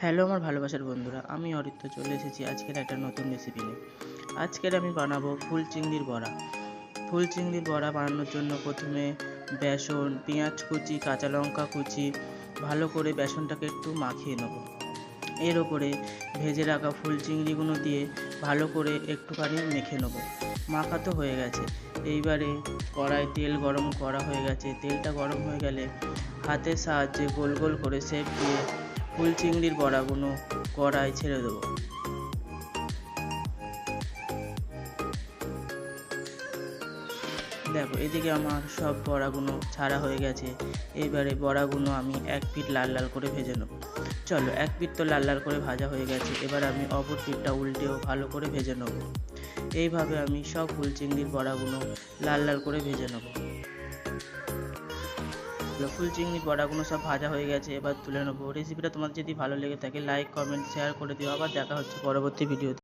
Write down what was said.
Hello আমার ভালোবাসার বন্ধুরা, আমি অরিত্র চলে এসেছি আজকের একটা নতুন রেসিপি নিয়ে। আজকের আমি বানাবো ফুল চিংড়ির বড়া। ফুল চিংড়ির বড়া বানানোর জন্য প্রথমে বেসন, পেঁয়াজ কুচি, কাঁচা লঙ্কা কুচি ভালো করে বেসনটাকে একটু মাখিয়ে নেব। এর ওপরে ভেজে রাখা ফুল চিংড়িগুলো দিয়ে ভালো করে একটুখানি মেখে নেব। মাখাতো হয়ে গেছে। এইবারে কড়াই তেল গরম করা হয়ে গেছে। তেলটা গরম হয়ে গেলে হাতের সাহায্যে গোল গোল করে শেপ দিয়ে ফুল চিংড়ির বড়াগুলো কড়াই ছেড়ে দেবো। দেখো এদিকে আমার সব বড়াগুলো ছাড়া হয়ে গেছে। এবারে বড়াগুলো আমি এক পিঠ লাল লাল করে ভেজে নেব। চলো, এক পিঠ তো লাল লাল করে ভাজা হয়ে গেছে, এবার আমি অপর পিঠটা উল্টেও ভালো করে ভেজে নেব। এইভাবে আমি সব ফুল চিংড়ির বড়াগুলো লাল লাল করে ভেজে নেব। ফুল চিংড়ির বড়াগুলো সব ভাজা হয়ে গেছে, এবার তুলে নেবো। রেসিপিটা তোমাদের যদি ভালো লেগে থাকে লাইক, কমেন্ট, শেয়ার করে দিও। আবার দেখা হচ্ছে পরবর্তী ভিডিওতে।